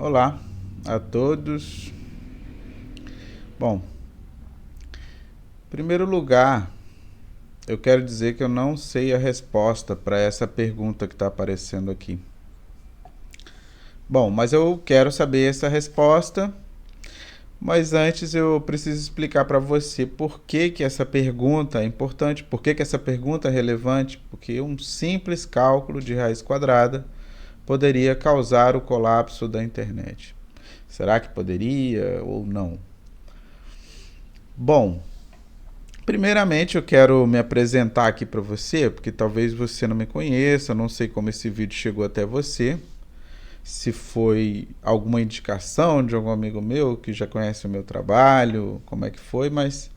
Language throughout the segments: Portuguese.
Olá a todos. Bom, em primeiro lugar, eu quero dizer que eu não sei a resposta para essa pergunta que está aparecendo aqui. Bom, mas eu quero saber essa resposta, mas antes eu preciso explicar para você por que que essa pergunta é importante, por que que essa pergunta é relevante, porque um simples cálculo de raiz quadrada poderia causar o colapso da internet. Será que poderia ou não? Bom, primeiramente eu quero me apresentar aqui para você, porque talvez você não me conheça, não sei como esse vídeo chegou até você, se foi alguma indicação de algum amigo meu que já conhece o meu trabalho, como é que foi, mas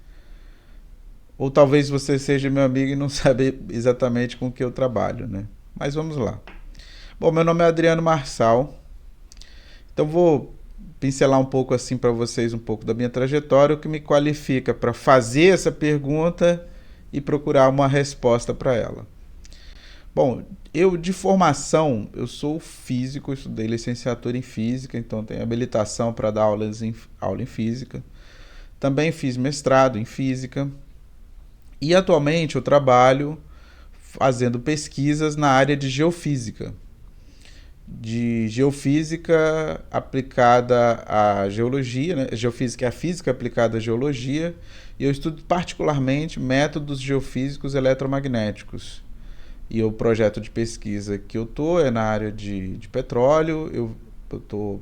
ou talvez você seja meu amigo e não sabe exatamente com que eu trabalho, né? Mas vamos lá. Bom, meu nome é Adriano Marçal. Então vou pincelar um pouco assim para vocês um pouco da minha trajetória, o que me qualifica para fazer essa pergunta e procurar uma resposta para ela. Bom, eu de formação, eu sou físico, estudei licenciatura em física, então tenho habilitação para dar aula em física. Também fiz mestrado em física e atualmente eu trabalho fazendo pesquisas na área de geofísica aplicada à geologia, né? Geofísica é a física aplicada à geologia, e eu estudo particularmente métodos geofísicos eletromagnéticos. E o projeto de pesquisa que eu estou é na área de petróleo. Eu estou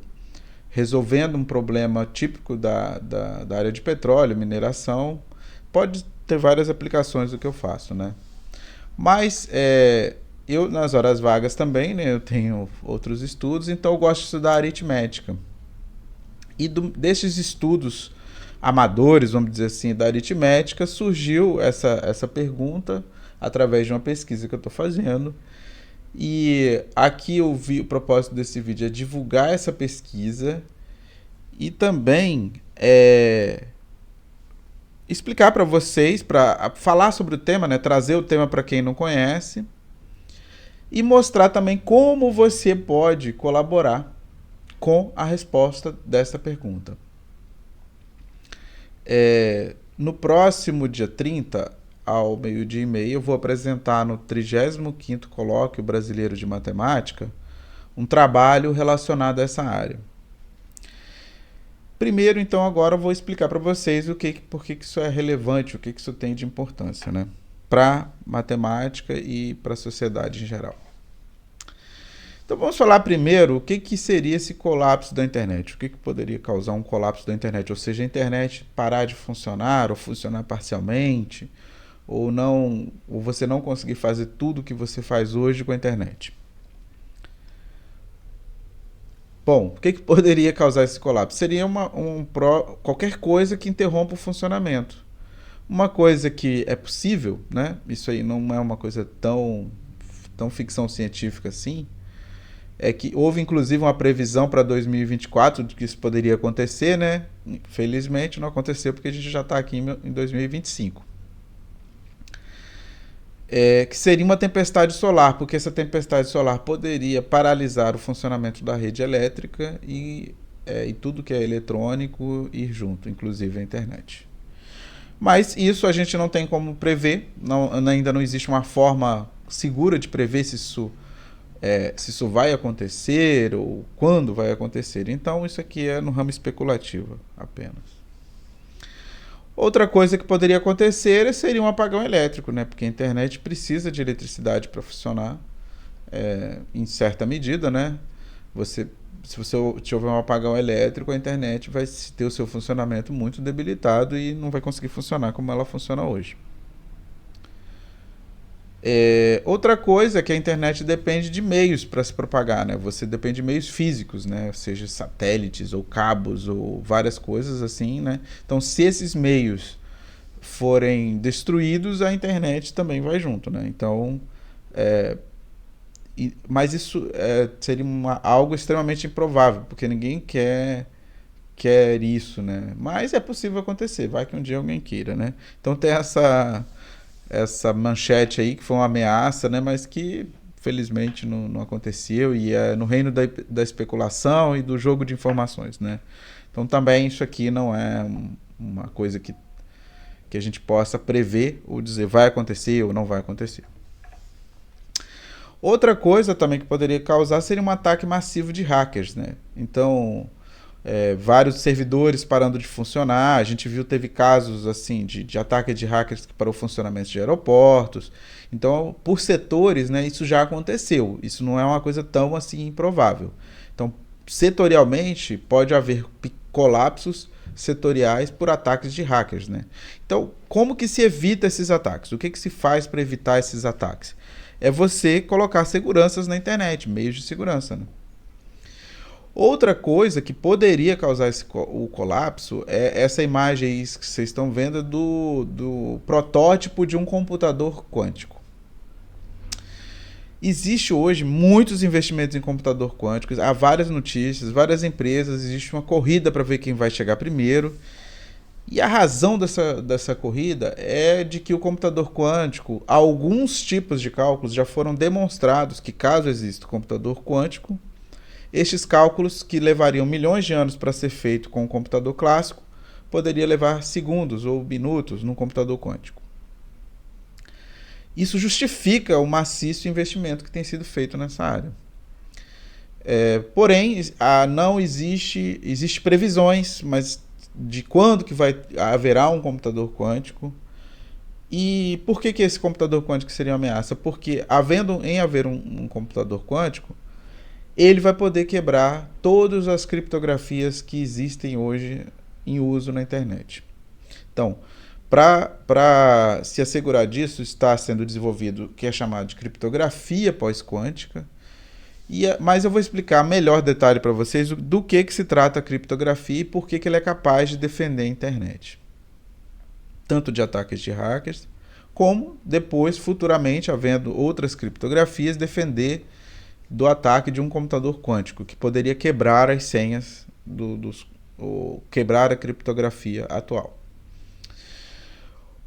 resolvendo um problema típico da área de petróleo, mineração. Pode ter várias aplicações do que eu faço, né? Mas eu, nas horas vagas também, né, eu tenho outros estudos, então eu gosto de estudar aritmética. E desses estudos amadores, vamos dizer assim, da aritmética, surgiu essa pergunta através de uma pesquisa que eu estou fazendo. E aqui eu vi o propósito desse vídeo é divulgar essa pesquisa e também explicar para vocês, para falar sobre o tema, né, trazer o tema para quem não conhece e mostrar também como você pode colaborar com a resposta dessa pergunta. No próximo dia 30, ao meio-dia e meio, eu vou apresentar no 35º Colóquio Brasileiro de Matemática um trabalho relacionado a essa área. Primeiro, então, agora eu vou explicar para vocês por que isso é relevante, o que isso tem de importância, né, para matemática e para a sociedade em geral. Então vamos falar primeiro o que seria esse colapso da internet, o que poderia causar um colapso da internet, ou seja, a internet parar de funcionar ou funcionar parcialmente, ou não, ou você não conseguir fazer tudo o que você faz hoje com a internet. Bom, o que poderia causar esse colapso? Seria qualquer coisa que interrompa o funcionamento. Uma coisa que é possível, né? Isso aí não é uma coisa tão ficção científica assim, é que houve inclusive uma previsão para 2024 de que isso poderia acontecer, né? Felizmente não aconteceu porque a gente já está aqui em 2025. Que seria uma tempestade solar, porque essa tempestade solar poderia paralisar o funcionamento da rede elétrica e tudo que é eletrônico ir junto, inclusive a internet. Mas isso a gente não tem como prever, ainda não existe uma forma segura de prever se isso vai acontecer ou quando vai acontecer. Então isso aqui é no ramo especulativo apenas. Outra coisa que poderia acontecer seria um apagão elétrico, né? Porque a internet precisa de eletricidade para funcionar, em certa medida, né? Se você tiver um apagão elétrico, a internet vai ter o seu funcionamento muito debilitado e não vai conseguir funcionar como ela funciona hoje. Outra coisa é que a internet depende de meios para se propagar, né? Você depende de meios físicos, né? Seja satélites ou cabos ou várias coisas assim, né? Então, se esses meios forem destruídos, a internet também vai junto, né? Então, mas isso seria algo extremamente improvável, porque ninguém quer isso, né? Mas é possível acontecer, vai que um dia alguém queira, né? Então tem essa manchete aí que foi uma ameaça, né, mas que felizmente não aconteceu, e é no reino da especulação e do jogo de informações, né? Então também isso aqui não é uma coisa que a gente possa prever ou dizer vai acontecer ou não vai acontecer. Outra coisa também que poderia causar seria um ataque massivo de hackers, né? Então, vários servidores parando de funcionar. A gente viu, teve casos assim de ataque de hackers que parou o funcionamento de aeroportos. Então, por setores, né, isso já aconteceu. Isso não é uma coisa tão assim improvável. Então, setorialmente, pode haver colapsos setoriais por ataques de hackers, né? Então, como que se evita esses ataques? O que se faz para evitar esses ataques? É você colocar seguranças na internet, meios de segurança, né? Outra coisa que poderia causar o colapso é essa imagem aí que vocês estão vendo do protótipo de um computador quântico. Existe hoje muitos investimentos em computador quântico, há várias notícias, várias empresas, existe uma corrida para ver quem vai chegar primeiro. E a razão dessa corrida é de que o computador quântico, alguns tipos de cálculos já foram demonstrados que, caso exista o computador quântico, estes cálculos, que levariam milhões de anos para ser feito com um computador clássico, poderia levar segundos ou minutos num computador quântico. Isso justifica o maciço investimento que tem sido feito nessa área. Porém, não existe previsões, mas de quando que haverá um computador quântico. E por que esse computador quântico seria uma ameaça? Porque em haver um computador quântico, ele vai poder quebrar todas as criptografias que existem hoje em uso na internet. Então, para se assegurar disso, está sendo desenvolvido o que é chamado de criptografia pós-quântica. Mas eu vou explicar melhor detalhe para vocês do que se trata a criptografia e por que ele é capaz de defender a internet. Tanto de ataques de hackers, como depois, futuramente, havendo outras criptografias, defender do ataque de um computador quântico, que poderia quebrar as senhas, ou quebrar a criptografia atual.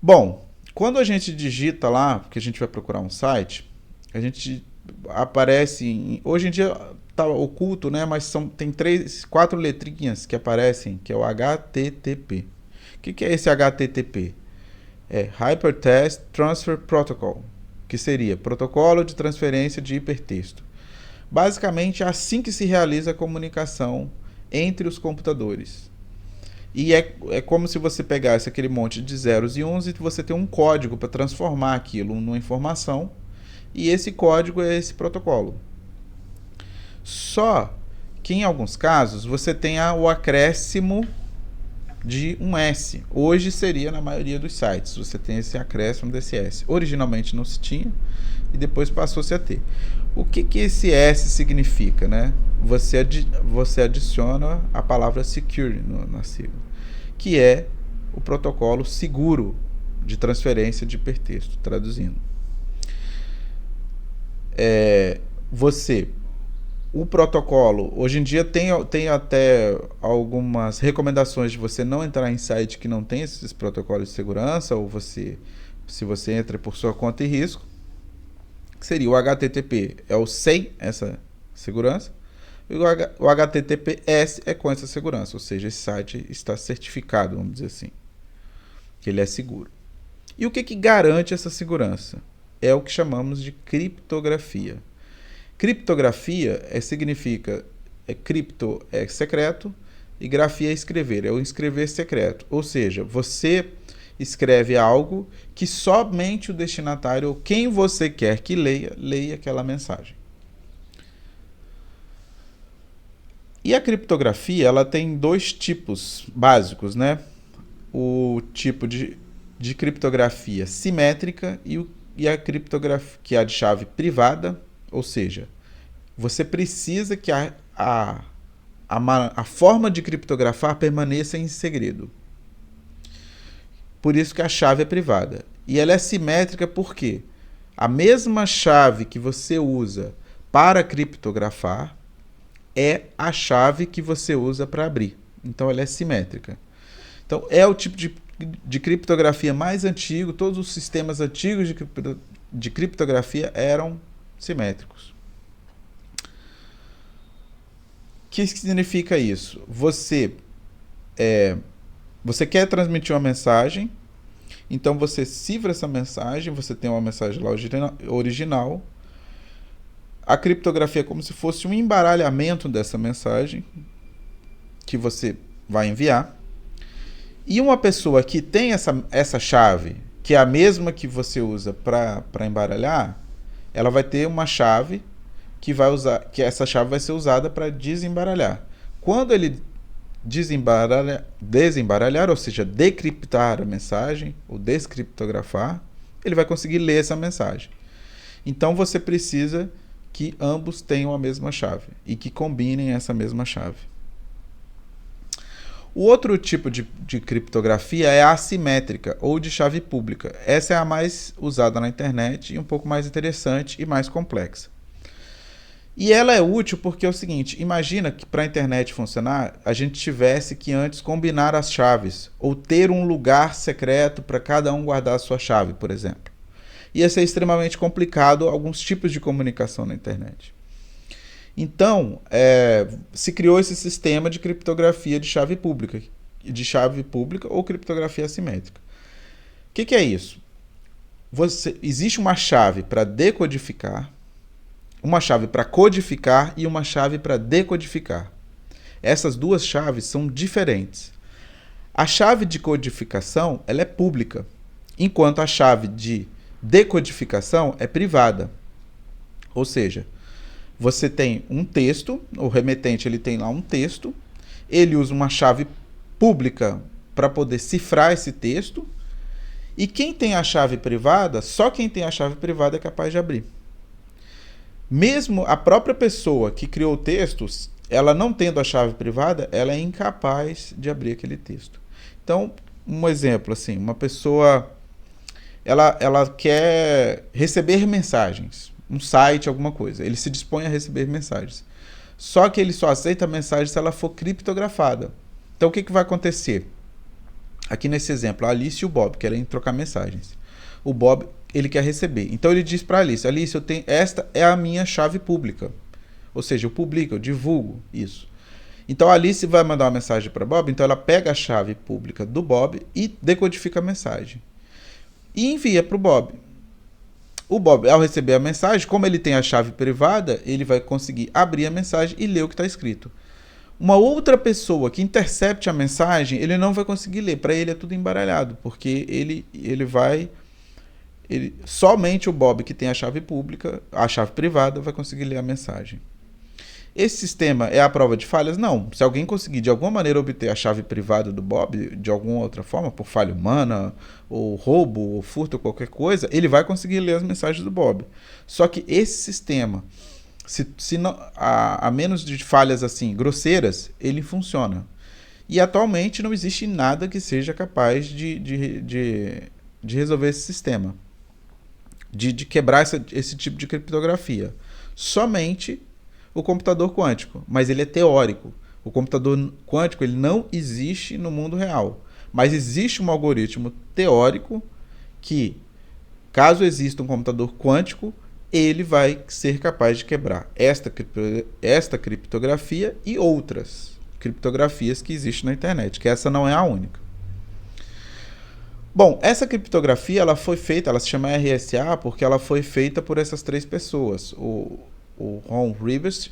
Bom, quando a gente digita lá, porque a gente vai procurar um site, a gente aparece, hoje em dia está oculto, né? Mas tem 4 letrinhas que aparecem, que é o HTTP. O que é esse HTTP? É Hypertext Transfer Protocol, que seria protocolo de transferência de hipertexto. Basicamente, é assim que se realiza a comunicação entre os computadores. E é como se você pegasse aquele monte de zeros e uns e você tem um código para transformar aquilo numa informação, e esse código é esse protocolo. Só que em alguns casos você tem o acréscimo de um S. Hoje seria na maioria dos sites, você tem esse acréscimo desse S. Originalmente não se tinha e depois passou-se a ter. O que esse S significa, né? Você adiciona a palavra secure na sigla, que é o protocolo seguro de transferência de hipertexto, traduzindo. O protocolo, hoje em dia tem até algumas recomendações de você não entrar em site que não tem esses protocolos de segurança, ou se você entra por sua conta e risco, que seria o HTTP, é o sem essa segurança, e o HTTPS é com essa segurança, ou seja, esse site está certificado, vamos dizer assim, que ele é seguro. E o que garante essa segurança? É o que chamamos de criptografia. Criptografia significa cripto é secreto e grafia é escrever, é o escrever secreto. Ou seja, você escreve algo que somente o destinatário ou quem você quer que leia aquela mensagem. E a criptografia, ela tem 2 tipos básicos, né? O tipo de criptografia simétrica e a criptografia que é a de chave privada, ou seja, você precisa que a forma de criptografar permaneça em segredo. Por isso que a chave é privada. E ela é simétrica porque a mesma chave que você usa para criptografar é a chave que você usa para abrir. Então ela é simétrica. Então é o tipo de criptografia mais antigo. Todos os sistemas antigos de criptografia eram simétricos. O que significa isso? Você quer transmitir uma mensagem, então você cifra essa mensagem, você tem uma mensagem lá original. A criptografia é como se fosse um embaralhamento dessa mensagem que você vai enviar. E uma pessoa que tem essa chave, que é a mesma que você usa para embaralhar, ela vai ter uma chave que essa chave vai ser usada para desembaralhar. Quando ele desembaralhar, ou seja, decriptar a mensagem, ou descriptografar, ele vai conseguir ler essa mensagem. Então você precisa que ambos tenham a mesma chave e que combinem essa mesma chave. O outro tipo de criptografia é a assimétrica, ou de chave pública. Essa é a mais usada na internet e um pouco mais interessante e mais complexa. E ela é útil porque é o seguinte, imagina que para a internet funcionar, a gente tivesse que antes combinar as chaves, ou ter um lugar secreto para cada um guardar a sua chave, por exemplo. Ia ser extremamente complicado alguns tipos de comunicação na internet. Então, se criou esse sistema de criptografia de chave pública ou criptografia assimétrica. O que é isso? Existe uma chave para decodificar, uma chave para codificar e uma chave para decodificar. Essas duas chaves são diferentes. A chave de codificação ela é pública, enquanto a chave de decodificação é privada. Ou seja, você tem um texto, o remetente ele tem lá um texto, ele usa uma chave pública para poder cifrar esse texto, e quem tem a chave privada, só quem tem a chave privada é capaz de abrir. Mesmo a própria pessoa que criou o texto, ela não tendo a chave privada, ela é incapaz de abrir aquele texto. Então, um exemplo assim, uma pessoa ela quer receber mensagens, um site, alguma coisa. Ele se dispõe a receber mensagens. Só que ele só aceita a mensagem se ela for criptografada. Então, o que vai acontecer? Aqui nesse exemplo, a Alice e o Bob querem trocar mensagens. O Bob, ele quer receber. Então, ele diz para a Alice, esta é a minha chave pública. Ou seja, eu publico, eu divulgo isso. Então, a Alice vai mandar uma mensagem para o Bob, então ela pega a chave pública do Bob e decodifica a mensagem. E envia para o Bob. O Bob, ao receber a mensagem, como ele tem a chave privada, ele vai conseguir abrir a mensagem e ler o que está escrito. Uma outra pessoa que intercepte a mensagem, ele não vai conseguir ler. Para ele é tudo embaralhado, porque somente o Bob que tem a chave pública, a chave privada, vai conseguir ler a mensagem. Esse sistema é a prova de falhas? Não. Se alguém conseguir de alguma maneira obter a chave privada do Bob, de alguma outra forma, por falha humana, ou roubo, ou furto, ou qualquer coisa, ele vai conseguir ler as mensagens do Bob. Só que esse sistema, se não, a menos de falhas assim grosseiras, ele funciona. E atualmente não existe nada que seja capaz de resolver esse sistema, de quebrar esse tipo de criptografia. Somente o computador quântico, mas ele é teórico. O computador quântico ele não existe no mundo real, mas existe um algoritmo teórico que, caso exista um computador quântico, ele vai ser capaz de quebrar esta criptografia e outras criptografias que existem na internet, que essa não é a única. Bom, essa criptografia ela se chama RSA porque ela foi feita por essas três pessoas, o Ron Rivers,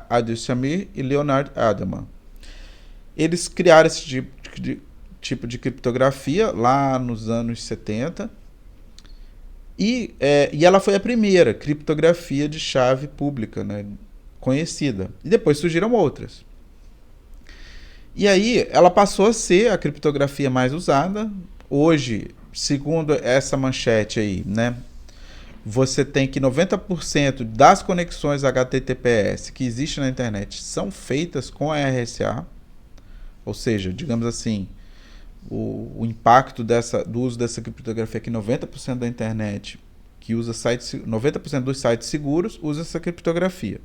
Adil Shimir e Leonard Adleman. Eles criaram esse tipo de criptografia lá nos anos 70 e ela foi a primeira criptografia de chave pública, né, conhecida. E depois surgiram outras. E aí ela passou a ser a criptografia mais usada. Hoje, segundo essa manchete aí, né, você tem que 90% das conexões HTTPS que existem na internet são feitas com a RSA. Ou seja, digamos assim, o impacto do uso dessa criptografia é que 90% da internet que usa 90% dos sites seguros usa essa criptografia.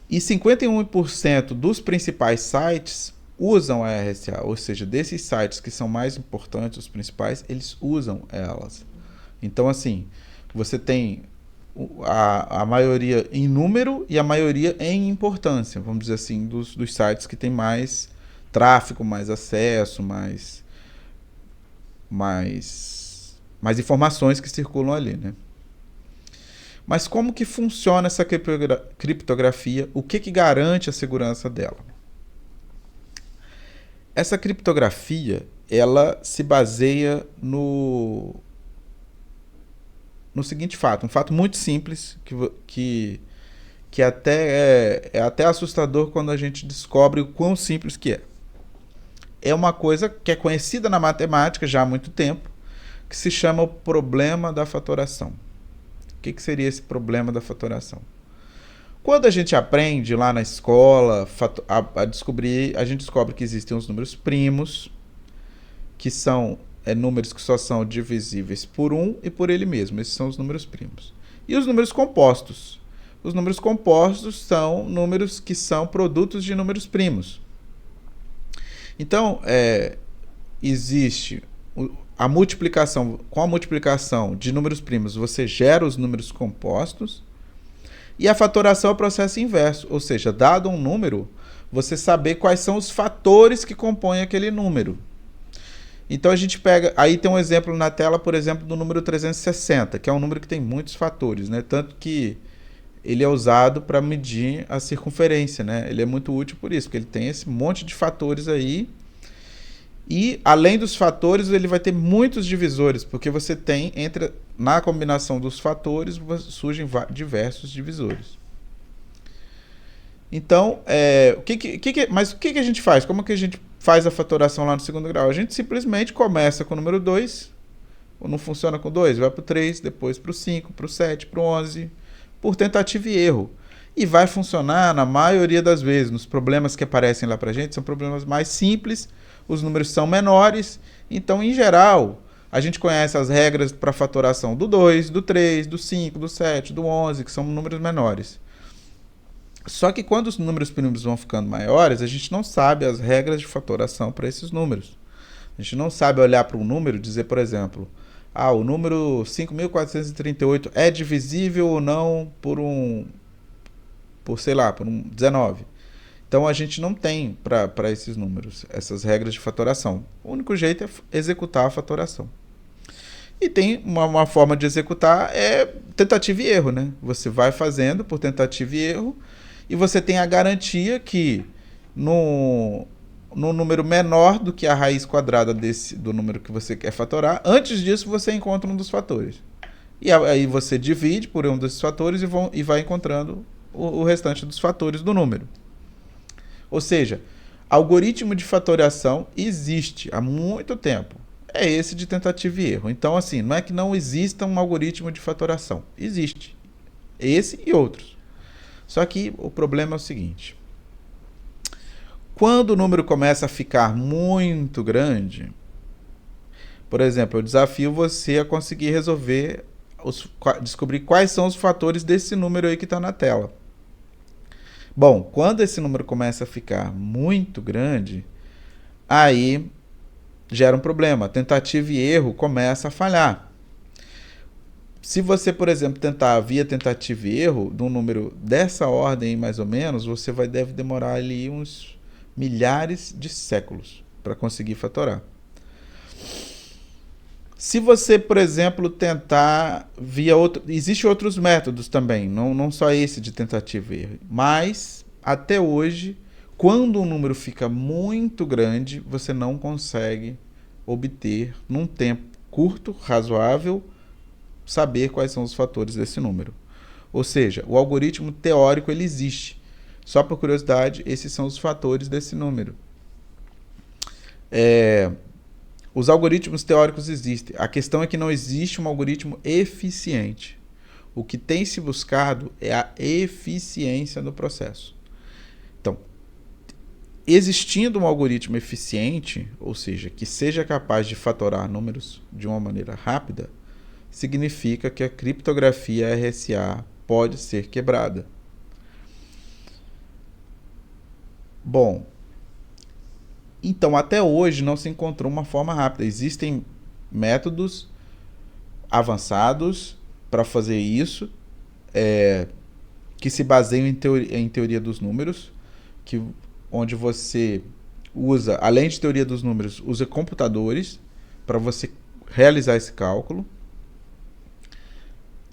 E 51% dos principais sites usam a RSA. Ou seja, desses sites que são mais importantes, os principais, eles usam elas. Então, assim, você tem a maioria em número e a maioria em importância, vamos dizer assim, dos sites que tem mais tráfego, mais acesso, mais informações que circulam ali, né? Mas como que funciona essa criptografia? O que garante a segurança dela? Essa criptografia, ela se baseia no seguinte fato, um fato muito simples, que é até assustador quando a gente descobre o quão simples que é. É uma coisa que é conhecida na matemática já há muito tempo, que se chama o problema da fatoração. O que seria esse problema da fatoração? Quando a gente aprende lá na escola a descobrir, a gente descobre que existem os números primos, que são números que só são divisíveis por 1 e por ele mesmo. Esses são os números primos. E os números compostos? Os números compostos são números que são produtos de números primos. Então, existe a multiplicação. Com a multiplicação de números primos, você gera os números compostos. E a fatoração é o processo inverso. Ou seja, dado um número, você saber quais são os fatores que compõem aquele número. Então a gente pega, aí tem um exemplo na tela, por exemplo, do número 360, que é um número que tem muitos fatores, né? Tanto que ele é usado para medir a circunferência, né? Ele é muito útil por isso, porque ele tem esse monte de fatores aí. E além dos fatores, ele vai ter muitos divisores, porque você tem, na combinação dos fatores, surgem diversos divisores. Então, mas o que a gente faz? Como que a gente faz a fatoração lá no segundo grau? A gente simplesmente começa com o número 2, ou não funciona com 2, vai para o 3, depois para o 5, para o 7, para o 11, por tentativa e erro. E vai funcionar na maioria das vezes. Nos problemas que aparecem lá para a gente, são problemas mais simples, os números são menores, então, em geral, a gente conhece as regras para fatoração do 2, do 3, do 5, do 7, do 11, que são números menores. Só que quando os números primos vão ficando maiores, a gente não sabe as regras de fatoração para esses números. A gente não sabe olhar para um número e dizer, por exemplo, o número 5.438 é divisível ou não por um 19. Então a gente não tem para esses números essas regras de fatoração. O único jeito é executar a fatoração. E tem uma forma de executar, é tentativa e erro, né? Você vai fazendo por tentativa e erro, e você tem a garantia que no número menor do que a raiz quadrada do número que você quer fatorar, antes disso você encontra um dos fatores. E aí você divide por um desses fatores e vai encontrando o restante dos fatores do número. Ou seja, algoritmo de fatoração existe há muito tempo. É esse de tentativa e erro. Então, assim, não é que não exista um algoritmo de fatoração. Existe. Esse e outros. Só que o problema é o seguinte. Quando o número começa a ficar muito grande, por exemplo, eu desafio você a conseguir descobrir quais são os fatores desse número aí que está na tela. Bom, quando esse número começa a ficar muito grande, aí gera um problema. Tentativa e erro começa a falhar. Se você, por exemplo, tentar via tentativa e erro, de um número dessa ordem mais ou menos, você deve demorar ali uns milhares de séculos para conseguir fatorar. Se você, por exemplo, tentar via existem outros métodos também, não só esse de tentativa e erro, mas até hoje, quando um número fica muito grande, você não consegue obter, num tempo curto, razoável, saber quais são os fatores desse número. Ou seja, o algoritmo teórico ele existe. Só por curiosidade, esses são os fatores desse número. Os algoritmos teóricos existem. A questão é que não existe um algoritmo eficiente. O que tem se buscado é a eficiência do processo. Então, existindo um algoritmo eficiente, ou seja, que seja capaz de fatorar números de uma maneira rápida, significa que a criptografia RSA pode ser quebrada. Bom, então até hoje não se encontrou uma forma rápida. Existem métodos avançados para fazer isso, que se baseiam em teoria dos números, onde você usa, além de teoria dos números, usa computadores para você realizar esse cálculo,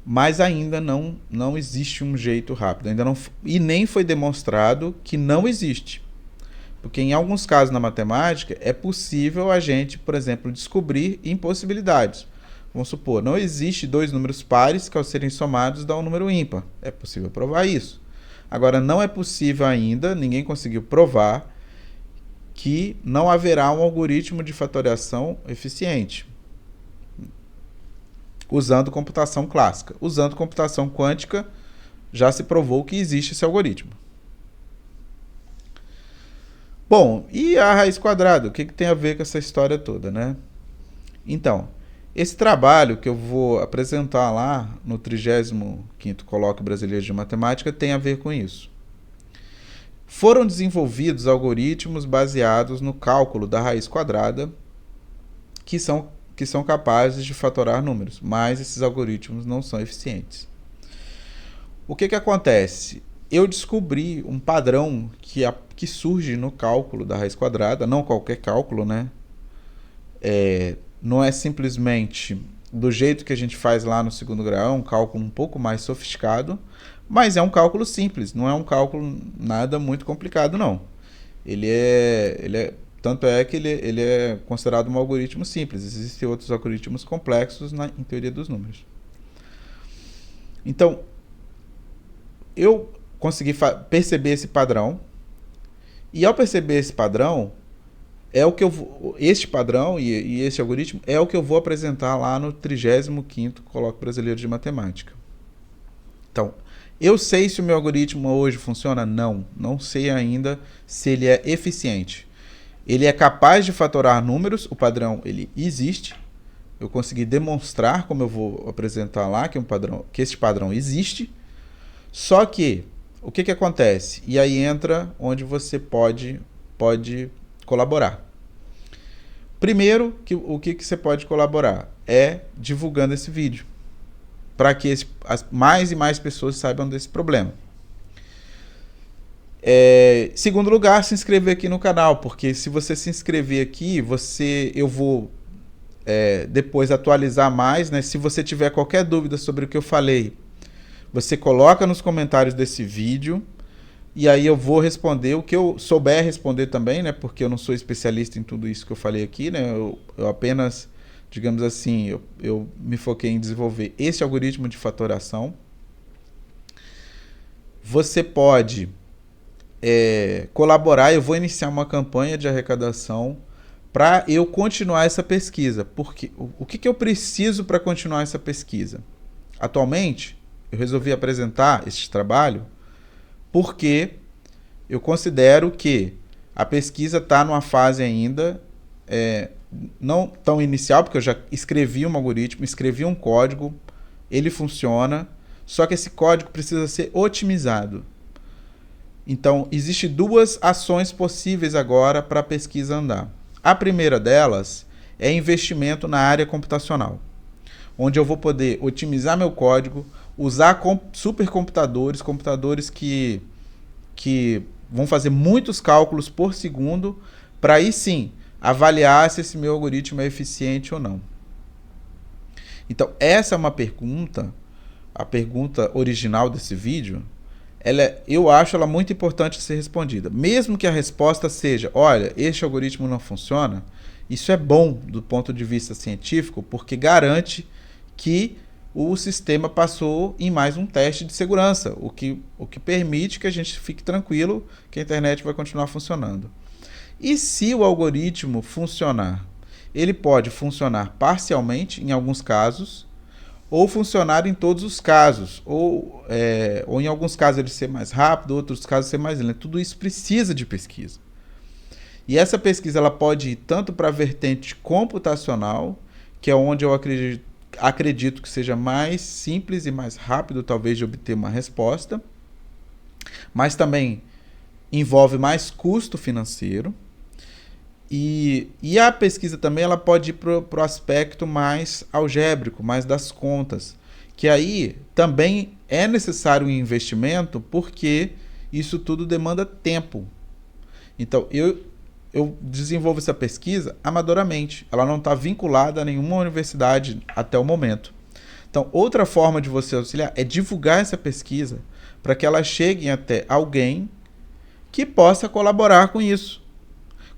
mas ainda não existe um jeito rápido, e nem foi demonstrado que não existe. Porque em alguns casos na matemática é possível a gente, por exemplo, descobrir impossibilidades. Vamos supor, não existe dois números pares que ao serem somados dá um número ímpar. É possível provar isso. Agora, não é possível ainda, ninguém conseguiu provar, que não haverá um algoritmo de fatoriação eficiente usando computação clássica. Usando computação quântica, já se provou que existe esse algoritmo. Bom, e a raiz quadrada? O que tem a ver com essa história toda, né? Então, esse trabalho que eu vou apresentar lá no 35º Colóquio Brasileiro de Matemática tem a ver com isso. Foram desenvolvidos algoritmos baseados no cálculo da raiz quadrada que são capazes de fatorar números, mas esses algoritmos não são eficientes. O que acontece? Eu descobri um padrão que surge no cálculo da raiz quadrada, não qualquer cálculo, né? Não é simplesmente do jeito que a gente faz lá no segundo grau, é um cálculo um pouco mais sofisticado, mas é um cálculo simples, não é um cálculo nada muito complicado, não. Tanto é que ele é considerado um algoritmo simples. Existem outros algoritmos complexos em teoria dos números. Então, eu consegui perceber esse padrão, e ao perceber esse padrão, este padrão e esse algoritmo é o que eu vou apresentar lá no 35º Colóquio Brasileiro de Matemática. Então, eu sei se o meu algoritmo hoje funciona? Não sei ainda se ele é eficiente. Ele é capaz de fatorar números, o padrão ele existe. Eu consegui demonstrar, como eu vou apresentar lá, que esse padrão existe. Só que, o que acontece? E aí entra onde você pode colaborar. Primeiro, o que você pode colaborar? É divulgando esse vídeo, para que mais e mais pessoas saibam desse problema. Segundo lugar, se inscrever aqui no canal, porque se você se inscrever aqui, eu vou depois atualizar mais, né? Se você tiver qualquer dúvida sobre o que eu falei, você coloca nos comentários desse vídeo, e aí eu vou responder o que eu souber responder também, né? Porque eu não sou especialista em tudo isso que eu falei aqui, né? Eu apenas, digamos assim, eu me foquei em desenvolver esse algoritmo de fatoração. Você pode colaborar. Eu vou iniciar uma campanha de arrecadação para eu continuar essa pesquisa. Porque o que eu preciso para continuar essa pesquisa? Atualmente, eu resolvi apresentar este trabalho porque eu considero que a pesquisa está numa fase ainda não tão inicial, porque eu já escrevi um algoritmo, escrevi um código, ele funciona, só que esse código precisa ser otimizado. Então, existem duas ações possíveis agora para a pesquisa andar. A primeira delas é investimento na área computacional, onde eu vou poder otimizar meu código, usar supercomputadores, computadores que vão fazer muitos cálculos por segundo, para aí sim avaliar se esse meu algoritmo é eficiente ou não. Então, essa é uma pergunta, a pergunta original desse vídeo. Eu acho ela muito importante ser respondida. Mesmo que a resposta seja, olha, este algoritmo não funciona, isso é bom do ponto de vista científico, porque garante que o sistema passou em mais um teste de segurança, o que permite que a gente fique tranquilo que a internet vai continuar funcionando. E se o algoritmo funcionar? Ele pode funcionar parcialmente, em alguns casos, ou funcionar em todos os casos, ou em alguns casos ele ser mais rápido, outros casos ser mais lento. Tudo isso precisa de pesquisa. E essa pesquisa ela pode ir tanto para a vertente computacional, que é onde eu acredito que seja mais simples e mais rápido, talvez, de obter uma resposta, mas também envolve mais custo financeiro. E a pesquisa também ela pode ir para o aspecto mais algébrico, mais das contas, Que aí também é necessário um investimento, porque isso tudo demanda tempo. Então, eu desenvolvo essa pesquisa amadoramente. Ela não está vinculada a nenhuma universidade até o momento. Então, outra forma de você auxiliar é divulgar essa pesquisa para que ela chegue até alguém que possa colaborar com isso.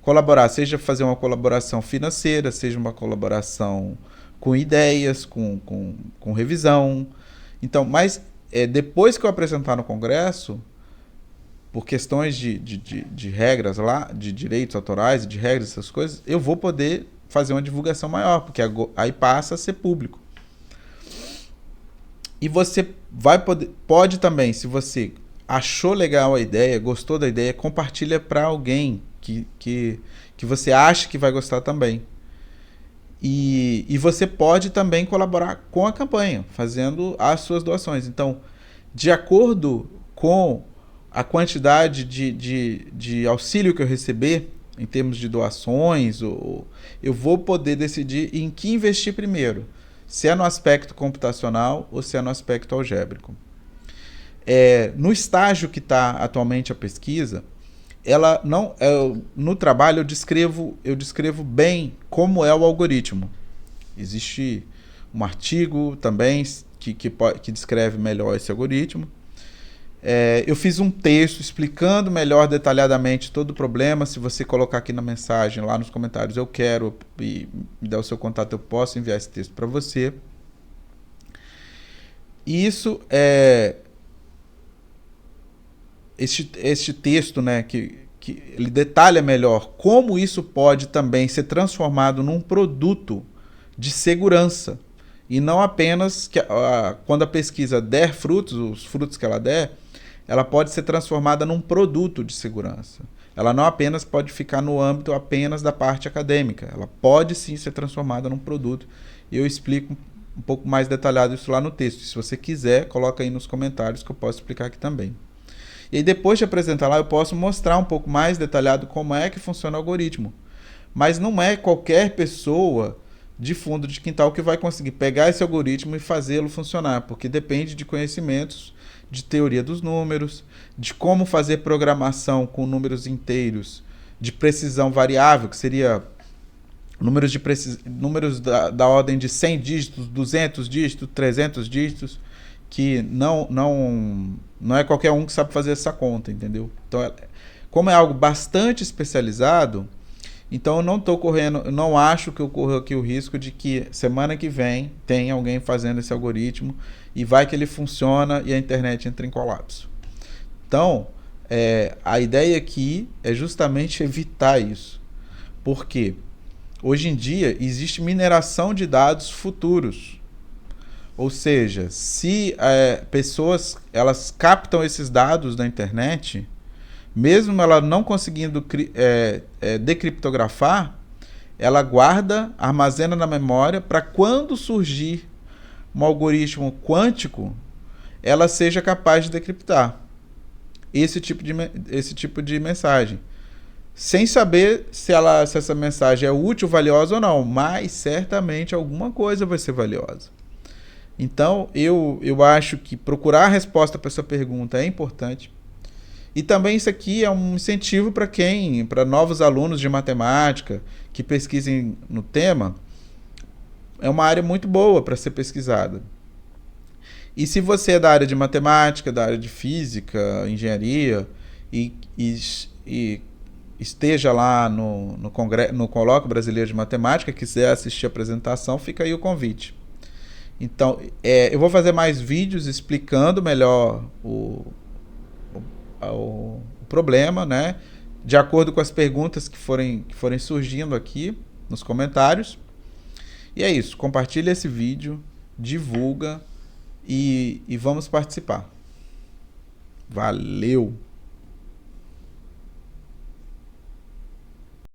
Colaborar, seja fazer uma colaboração financeira, seja uma colaboração com ideias, com revisão. Então, mas depois que eu apresentar no Congresso, por questões de regras lá, de direitos autorais, de regras, essas coisas, eu vou poder fazer uma divulgação maior, porque aí passa a ser público. E você pode também, se você achou legal a ideia, gostou da ideia, compartilha para alguém que você acha que vai gostar também. E você pode também colaborar com a campanha, fazendo as suas doações. Então, de acordo com a quantidade de auxílio que eu receber, em termos de doações, eu vou poder decidir em que investir primeiro. Se é no aspecto computacional ou se é no aspecto algébrico. No estágio que está atualmente a pesquisa, ela não, no trabalho eu descrevo bem como é o algoritmo. Existe um artigo também que descreve melhor esse algoritmo. Eu fiz um texto explicando melhor detalhadamente todo o problema. Se você colocar aqui na mensagem, lá nos comentários, eu quero, e me dar o seu contato, eu posso enviar esse texto para você. E isso este texto, né, que ele detalha melhor como isso pode também ser transformado num produto de segurança. E não apenas quando a pesquisa der frutos, os frutos que ela der, ela pode ser transformada num produto de segurança. Ela não apenas pode ficar no âmbito apenas da parte acadêmica. Ela pode sim ser transformada num produto. E eu explico um pouco mais detalhado isso lá no texto. Se você quiser, coloca aí nos comentários que eu posso explicar aqui também. E aí depois de apresentar lá, eu posso mostrar um pouco mais detalhado como é que funciona o algoritmo. Mas não é qualquer pessoa de fundo de quintal que vai conseguir pegar esse algoritmo e fazê-lo funcionar, porque depende de conhecimentos de teoria dos números, de como fazer programação com números inteiros, de precisão variável, que seria números da ordem de 100 dígitos, 200 dígitos, 300 dígitos, que não é qualquer um que sabe fazer essa conta, entendeu? Então, como é algo bastante especializado, então eu não acho que eu corro aqui o risco de que semana que vem tem alguém fazendo esse algoritmo e vai que ele funciona e a internet entra em colapso. Então, a ideia aqui é justamente evitar isso. Por quê? Hoje em dia existe mineração de dados futuros. Ou seja, se pessoas elas captam esses dados da internet, mesmo ela não conseguindo decriptografar, ela guarda, armazena na memória para quando surgir um algoritmo quântico, ela seja capaz de decriptar esse tipo de mensagem. Sem saber se essa mensagem é útil, valiosa ou não, mas certamente alguma coisa vai ser valiosa. Então, eu acho que procurar a resposta para essa pergunta é importante. E também isso aqui é um incentivo para novos alunos de matemática que pesquisem no tema. É uma área muito boa para ser pesquisada. E se você é da área de matemática, da área de física, engenharia, e esteja lá no Colóquio Brasileiro de Matemática, quiser assistir a apresentação, fica aí o convite. Então, eu vou fazer mais vídeos explicando melhor o problema, né? De acordo com as perguntas que forem surgindo aqui nos comentários. E é isso. Compartilha esse vídeo, divulga e vamos participar. Valeu!